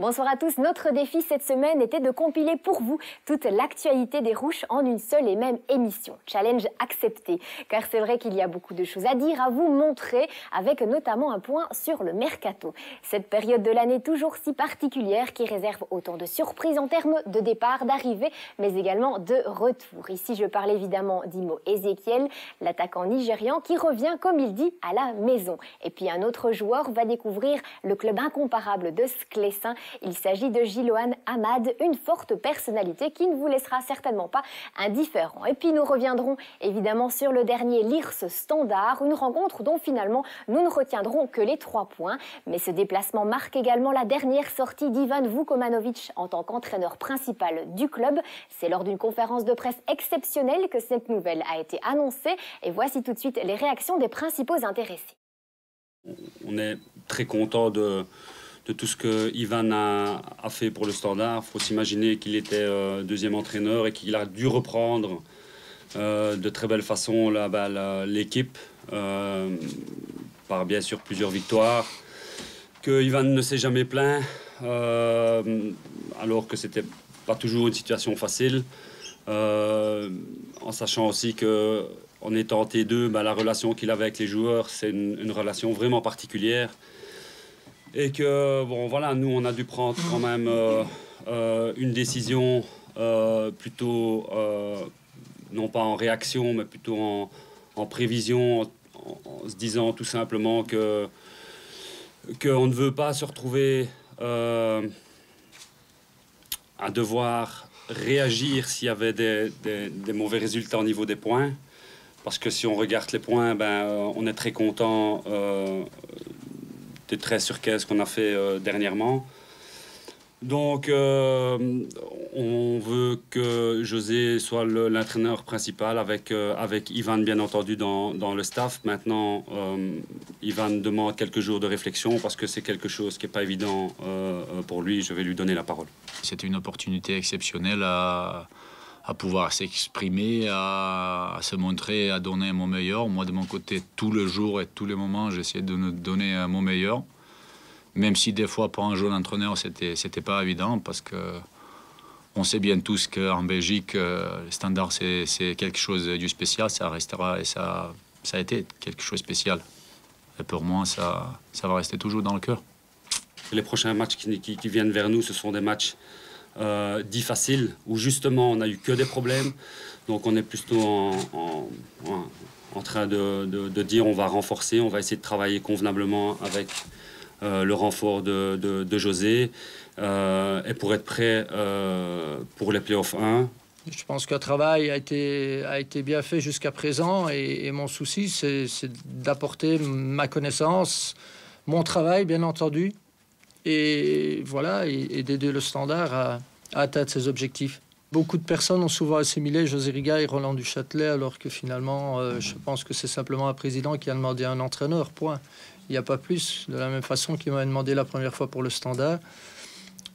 Bonsoir à tous. Notre défi cette semaine était de compiler pour vous toute l'actualité des Rouges en une seule et même émission. Challenge accepté, car c'est vrai qu'il y a beaucoup de choses à dire, à vous montrer, avec notamment un point sur le mercato. Cette période de l'année toujours si particulière qui réserve autant de surprises en termes de départ, d'arrivée, mais également de retour. Ici, je parle évidemment d'Imo Ezekiel, l'attaquant nigérian qui revient, comme il dit, à la maison. Et puis un autre joueur va découvrir le club incomparable de Sclessin. Il s'agit de Jiloan Ahmad, une forte personnalité qui ne vous laissera certainement pas indifférent. Et puis nous reviendrons évidemment sur le dernier Lierse Standard, une rencontre dont finalement nous ne retiendrons que les 3 points. Mais ce déplacement marque également la dernière sortie d'Ivan Vukomanovic en tant qu'entraîneur principal du club. C'est lors d'une conférence de presse exceptionnelle que cette nouvelle a été annoncée. Et voici tout de suite les réactions des principaux intéressés. On est très content de tout ce que Ivan a fait pour le Standard. Il faut s'imaginer qu'il était deuxième entraîneur et qu'il a dû reprendre de très belle façon l'équipe, par bien sûr plusieurs victoires, que Ivan ne s'est jamais plaint, alors que c'était pas toujours une situation facile, en sachant aussi que en étant T2, la relation qu'il avait avec les joueurs, c'est une relation vraiment particulière. Et que, bon, voilà, nous, on a dû prendre quand même une décision plutôt, non pas en réaction, mais plutôt en prévision, en se disant tout simplement qu'on ne veut pas se retrouver à devoir réagir s'il y avait des mauvais résultats au niveau des points. Parce que si on regarde les points, on est très content des 13 sur 15 qu'on a fait dernièrement. Donc, on veut que José soit l'entraîneur principal avec Ivan, bien entendu, dans le staff. Maintenant, Ivan demande quelques jours de réflexion parce que c'est quelque chose qui n'est pas évident pour lui. Je vais lui donner la parole. C'était une opportunité exceptionnelle à pouvoir s'exprimer, à se montrer, à donner mon meilleur. Moi, de mon côté, tout le jour et tous les moments, j'essayais de donner mon meilleur. Même si des fois, pour un jeune entraîneur, c'était pas évident, parce que on sait bien tous qu'en Belgique, le Standard, c'est quelque chose du spécial, ça restera, et ça a été quelque chose de spécial. Et pour moi, ça va rester toujours dans le cœur. Les prochains matchs qui viennent vers nous, ce sont des matchs dits faciles, où justement on n'a eu que des problèmes. Donc on est plutôt en train de dire on va renforcer, on va essayer de travailler convenablement avec le renfort de José, et pour être prêt pour les playoffs 1. Je pense qu'un travail a été bien fait jusqu'à présent, et mon souci c'est d'apporter ma connaissance, mon travail bien entendu, et voilà, et d'aider le Standard à atteindre ses objectifs. Beaucoup de personnes ont souvent assimilé José Riga et Roland Duchâtelet, alors que finalement, je pense que c'est simplement un président qui a demandé un entraîneur, point. Il n'y a pas plus, de la même façon qu'il m'a demandé la première fois pour le Standard,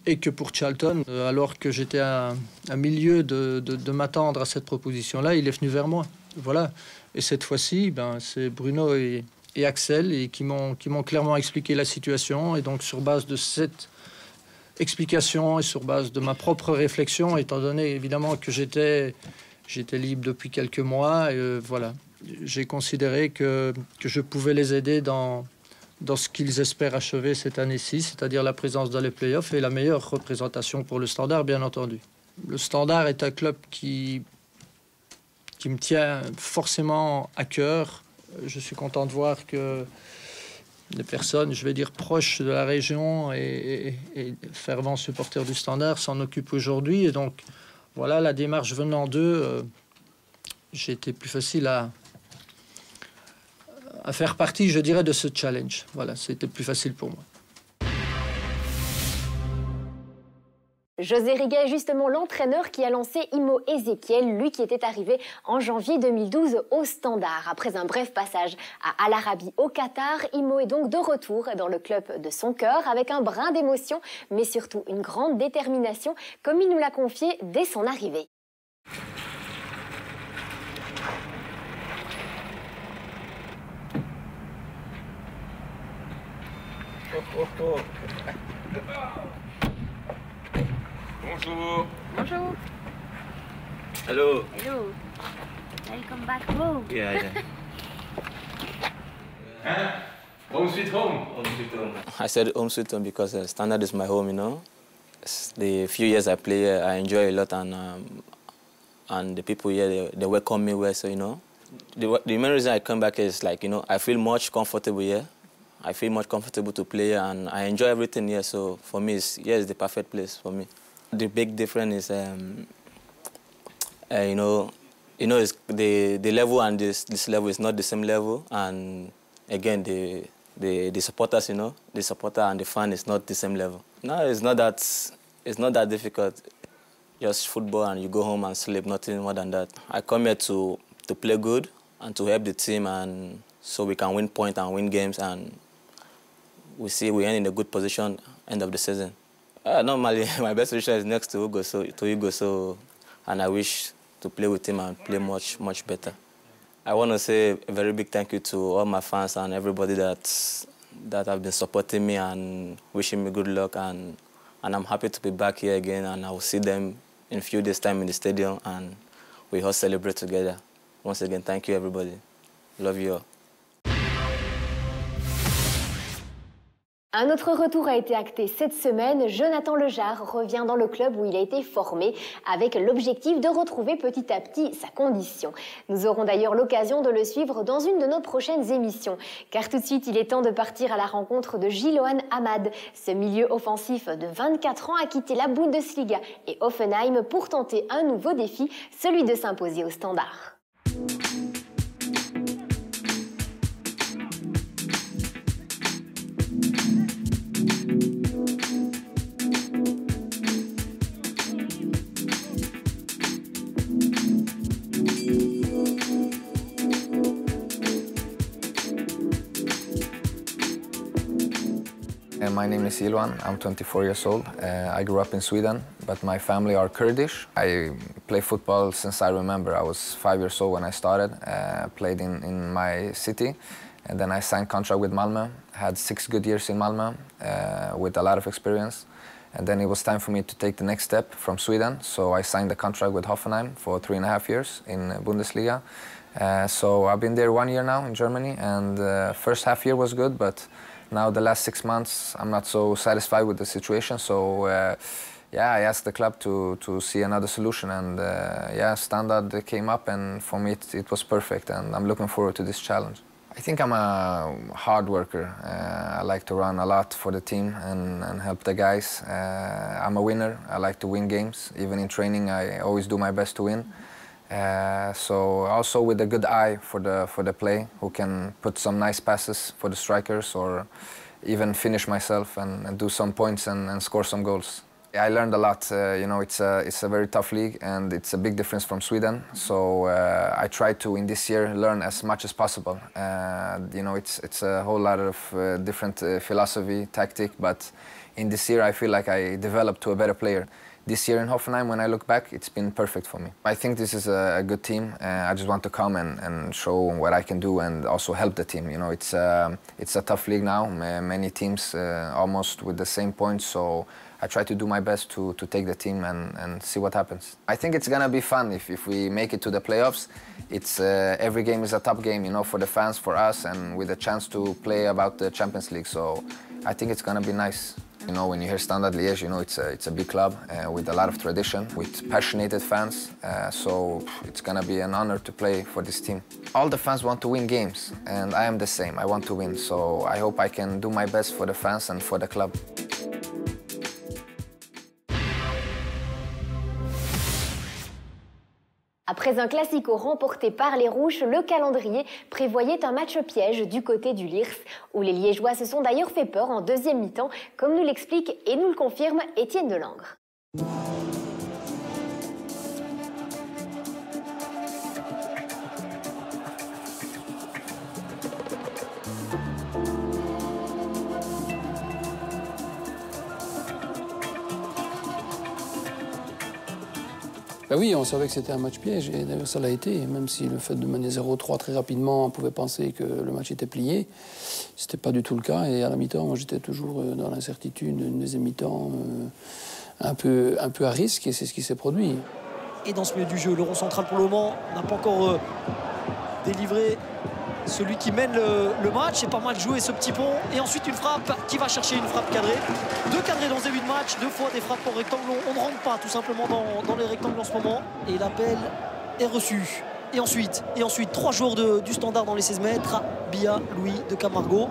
et que pour Charlton, alors que j'étais à milieu de m'attendre à cette proposition-là, il est venu vers moi. Voilà. Et cette fois-ci, c'est Bruno et Axel et qui m'ont clairement expliqué la situation, et donc sur base de cette explication et sur base de ma propre réflexion, étant donné évidemment que j'étais libre depuis quelques mois, voilà, j'ai considéré que je pouvais les aider dans ce qu'ils espèrent achever cette année-ci, c'est-à-dire la présence dans les playoffs et la meilleure représentation pour le Standard, bien entendu. Le Standard est un club qui me tient forcément à cœur. Je suis content de voir que des personnes, je vais dire, proches de la région et fervents supporters du Standard s'en occupent aujourd'hui. Et donc, voilà, la démarche venant d'eux, j'ai été plus facile à faire partie, je dirais, de ce challenge. Voilà, c'était plus facile pour moi. José Riga est justement l'entraîneur qui a lancé Imo Ezekiel, lui qui était arrivé en janvier 2012 au Standard. Après un bref passage à Al Arabi au Qatar, Imo est donc de retour dans le club de son cœur avec un brin d'émotion, mais surtout une grande détermination, comme il nous l'a confié dès son arrivée. Bonjour. Bonjour. Hello. Hello. Welcome back home. Yeah. Home sweet home. Home sweet home. I said home sweet home because Standard is my home, you know. The few years I play here, I enjoy a lot, and the people here, they welcome me well, so, you know. The main reason I come back is, like, you know, I feel much comfortable here. I feel much comfortable to play here, and I enjoy everything here, so for me, here is the perfect place for me. The big difference is, it's the level and this level is not the same level, and again, the supporters, you know, the supporter and the fan is not the same level. No, it's not that difficult. Just football and you go home and sleep, nothing more than that. I come here to play good and to help the team, and so we can win points and win games, and we end in a good position end of the season. Normally, my best position is next to Hugo, and I wish to play with him and play much, much better. I want to say a very big thank you to all my fans and everybody that have been supporting me and wishing me good luck, and I'm happy to be back here again, and I will see them in a few days' time in the stadium, and we all celebrate together. Once again, thank you, everybody. Love you all. Un autre retour a été acté cette semaine. Jonathan Lejar revient dans le club où il a été formé avec l'objectif de retrouver petit à petit sa condition. Nous aurons d'ailleurs l'occasion de le suivre dans une de nos prochaines émissions. Car tout de suite, il est temps de partir à la rencontre de Giloan Hamad. Ce milieu offensif de 24 ans a quitté la Bundesliga et Hoffenheim pour tenter un nouveau défi, celui de s'imposer au Standard. My name is Ilwan, I'm 24 years old. I grew up in Sweden, but my family are Kurdish. I play football since I remember. I was 5 years old when I started, played in my city, and then I signed contract with Malmö. Had 6 good years in Malmö with a lot of experience. And then it was time for me to take the next step from Sweden, so I signed a contract with Hoffenheim for 3.5 years in Bundesliga. So I've been there 1 year now in Germany, and first half year was good, but now the last 6 months I'm not so satisfied with the situation, so I asked the club to see another solution, and Standard came up, and for me it was perfect, and I'm looking forward to this challenge. I think I'm a hard worker. I like to run a lot for the team and help the guys. I'm a winner. I like to win games. Even in training, I always do my best to win. So also with a good eye for the play, who can put some nice passes for the strikers, or even finish myself and do some points and score some goals. I learned a lot. It's a very tough league, and it's a big difference from Sweden. So I try to, in this year, learn as much as possible. It's a whole lot of different philosophy, tactic, but in this year I feel like I developed to a better player. This year in Hoffenheim, when I look back, it's been perfect for me. I think this is a good team. I just want to come and show what I can do and also help the team. It's a tough league now. Many teams almost with the same points, so I try to do my best to take the team and see what happens. I think it's gonna be fun if we make it to the playoffs. It's every game is a top game, for the fans, for us, and with a chance to play about the Champions League. So I think it's gonna be nice. When you hear Standard Liège, it's a big club with a lot of tradition, with passionate fans. So it's gonna be an honor to play for this team. All the fans want to win games, and I am the same. I want to win. So I hope I can do my best for the fans and for the club. Après un classico remporté par les Rouges, le calendrier prévoyait un match piège du côté du Lierse, où les Liégeois se sont d'ailleurs fait peur en deuxième mi-temps, comme nous l'explique et nous le confirme Étienne Delangre. Ben oui, on savait que c'était un match piège, et d'ailleurs ça l'a été. Même si le fait de mener 0-3 très rapidement, on pouvait penser que le match était plié, c'était pas du tout le cas. Et à la mi-temps, moi j'étais toujours dans l'incertitude. Une deuxième mi-temps un peu à risque, et c'est ce qui s'est produit. Et dans ce milieu du jeu, le rond central pour le moment n'a pas encore délivré celui qui mène le match. C'est pas mal joué ce petit pont. Et ensuite une frappe qui va chercher une frappe cadrée. 2 cadrés dans ce début de match, 2 fois des frappes en rectangle. On ne rentre pas tout simplement dans les rectangles en ce moment. Et l'appel est reçu. Et ensuite 3 joueurs du Standard dans les 16 mètres. Bia, Louis de Camargo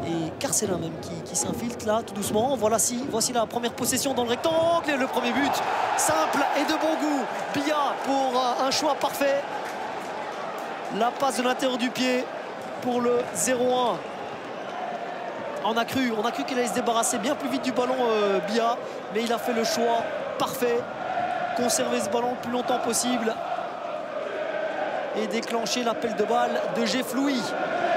et Carcelin même qui s'infiltre là tout doucement. Voici la première possession dans le rectangle. Et le premier but, simple et de bon goût. Bia pour un choix parfait. La passe de l'intérieur du pied pour le 0-1. On a cru qu'il allait se débarrasser bien plus vite du ballon, Bia, mais il a fait le choix parfait. Conserver ce ballon le plus longtemps possible et déclencher l'appel de balle de Jeff Louis.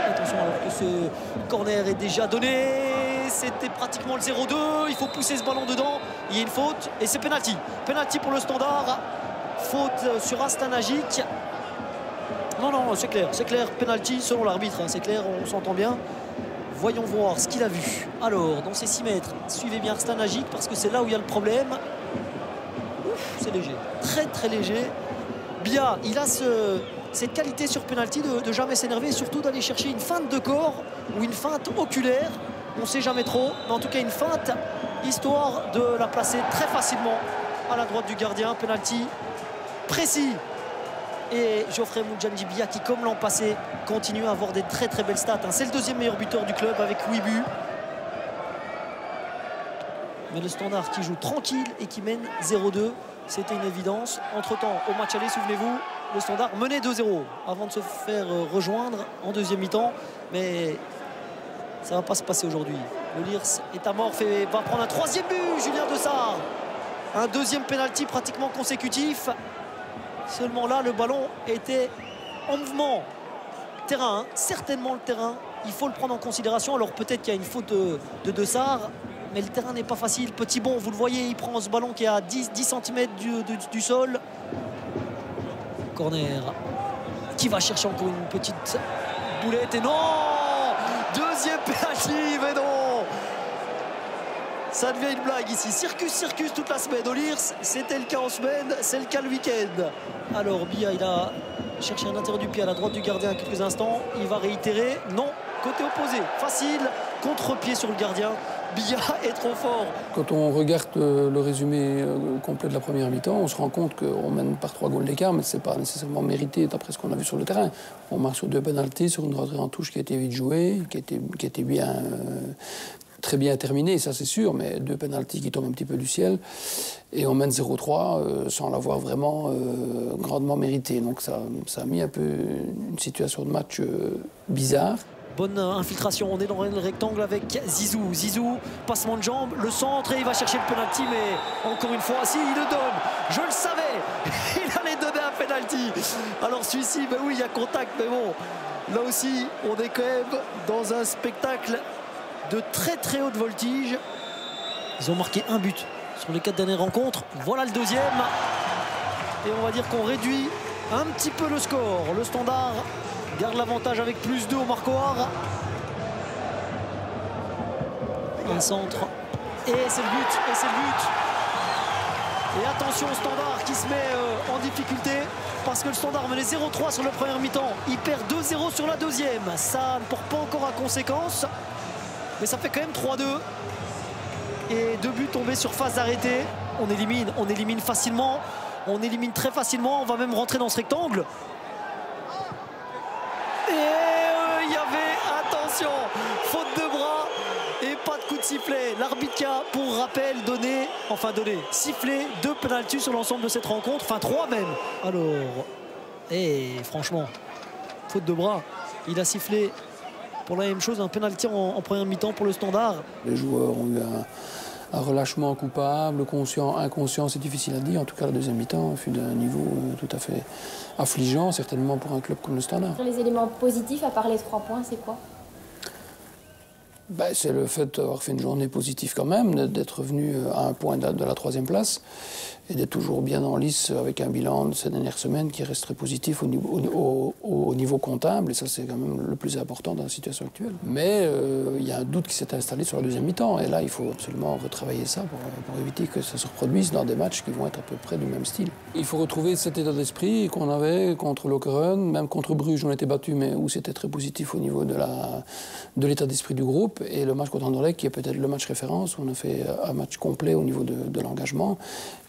Attention, alors que ce corner est déjà donné. C'était pratiquement le 0-2. Il faut pousser ce ballon dedans. Il y a une faute et c'est penalty. Penalty pour le Standard. Faute sur Astanagic. Non, c'est clair, penalty selon l'arbitre, hein, c'est clair, on s'entend bien. Voyons voir ce qu'il a vu. Alors, dans ces 6 mètres, suivez bien Astanagic parce que c'est là où il y a le problème. Ouf, c'est léger, très léger. Bia, il a cette qualité sur penalty de jamais s'énerver et surtout d'aller chercher une feinte de corps ou une feinte oculaire. On ne sait jamais trop, mais en tout cas une feinte, histoire de la placer très facilement à la droite du gardien. Penalty précis. Et Geoffrey Moudjanji Bia qui, comme l'an passé, continue à avoir des très belles stats. C'est le 2e meilleur buteur du club avec 8 buts. Mais le Standard qui joue tranquille et qui mène 0-2, c'était une évidence. Entre-temps, au match aller, souvenez-vous, le Standard menait 2-0 avant de se faire rejoindre en 2e mi-temps. Mais ça ne va pas se passer aujourd'hui. Le Lirs est amorphe et va prendre un 3e but, Julien Dessart. Un 2e pénalty pratiquement consécutif. Seulement là, le ballon était en mouvement. Terrain, certainement le terrain. Il faut le prendre en considération. Alors peut-être qu'il y a une faute de Dessart, mais le terrain n'est pas facile. Petit bond, vous le voyez, il prend ce ballon qui est à 10 cm du sol. Corner qui va chercher encore une petite boulette. Et non, 2e penalty, mais non. Ça devient une blague ici. Circus toute la semaine. Au Lirs, c'était le cas en semaine, c'est le cas le week-end. Alors Bia, il a cherché un intérieur du pied à la droite du gardien à quelques instants. Il va réitérer. Non, côté opposé. Facile, contre-pied sur le gardien. Bia est trop fort. Quand on regarde le résumé complet de la première mi-temps, on se rend compte qu'on mène par 3 goals d'écart, mais ce n'est pas nécessairement mérité d'après ce qu'on a vu sur le terrain. On marque sur 2 pénaltys, sur une rentrée en touche qui a été vite jouée, qui était bien... très bien terminé, ça c'est sûr, mais 2 pénaltys qui tombent un petit peu du ciel. Et on mène 0-3 sans l'avoir vraiment grandement mérité. Donc ça a mis un peu une situation de match bizarre. Bonne infiltration, on est dans le rectangle avec Zizou. Zizou, passement de jambe, le centre et il va chercher le penalty, mais encore une fois, si, il le donne. Je le savais, il allait donner un penalty. Alors celui-ci, ben oui, il y a contact, mais bon, là aussi, on est quand même dans un spectacle de très haute voltige. Ils ont marqué 1 but sur les 4 dernières rencontres. Voilà le 2e. Et on va dire qu'on réduit un petit peu le score. Le Standard garde l'avantage avec +2 au marquoir. Un centre. Et c'est le but. Et attention au Standard qui se met en difficulté. Parce que le Standard menait 0-3 sur la première mi-temps. Il perd 2-0 sur la 2e. Ça ne porte pas encore à conséquence. Mais ça fait quand même 3-2. Et 2 buts tombés sur phase d'arrêté. On élimine facilement. On élimine très facilement. On va même rentrer dans ce rectangle. Et il y avait, attention, faute de bras et pas de coup de sifflet. L'arbitre qui a, pour rappel, sifflé 2 pénaltys sur l'ensemble de cette rencontre. Enfin 3 même. Alors, et franchement, faute de bras. Il a sifflé pour la même chose, un pénalty en première mi-temps pour le Standard. Les joueurs ont eu un relâchement coupable, conscient, inconscient, c'est difficile à dire. En tout cas, la 2e mi-temps fut d'un niveau tout à fait affligeant, certainement pour un club comme le Standard. Les éléments positifs, à part les 3 points, c'est quoi? C'est le fait d'avoir fait une journée positive quand même, d'être revenu à un point de la 3e place et d'être toujours bien en lice avec un bilan de ces dernières semaines qui reste très positif au niveau comptable. Et ça, c'est quand même le plus important dans la situation actuelle. Mais il y a un doute qui s'est installé sur la 2e mi-temps. Et là, il faut absolument retravailler ça pour éviter que ça se reproduise dans des matchs qui vont être à peu près du même style. Il faut retrouver cet état d'esprit qu'on avait contre Lokeren, même contre Bruges, on était battu, mais où c'était très positif au niveau de l'état d'esprit du groupe. Et le match contre Anderlecht, qui est peut-être le match référence, où on a fait un match complet au niveau de l'engagement.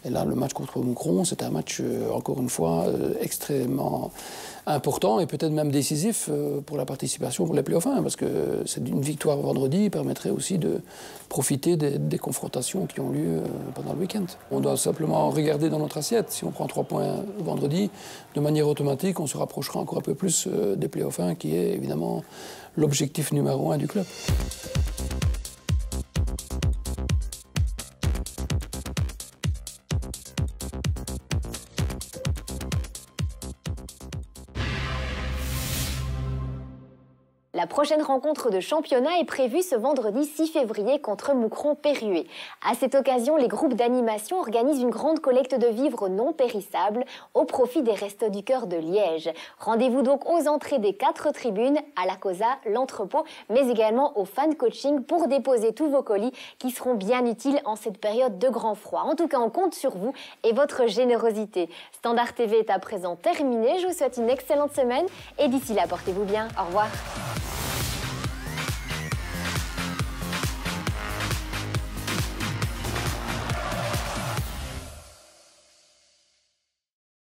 Et là, le match contre Moucron, c'était un match, encore une fois, extrêmement important et peut-être même décisif pour la participation pour les playoffs 1, parce que c'est une victoire vendredi permettrait aussi de profiter des confrontations qui ont lieu pendant le week-end. On doit simplement regarder dans notre assiette. Si on prend 3 points vendredi, de manière automatique, on se rapprochera encore un peu plus des playoffs 1, qui est évidemment l'objectif numéro 1 du club. La prochaine rencontre de championnat est prévue ce vendredi 6 février contre Moucron-Perruet. À cette occasion, les groupes d'animation organisent une grande collecte de vivres non périssables au profit des Restos du Cœur de Liège. Rendez-vous donc aux entrées des 4 tribunes, à la Cosa, l'entrepôt, mais également au fan coaching pour déposer tous vos colis qui seront bien utiles en cette période de grand froid. En tout cas, on compte sur vous et votre générosité. Standard TV est à présent terminé. Je vous souhaite une excellente semaine et d'ici là, portez-vous bien. Au revoir.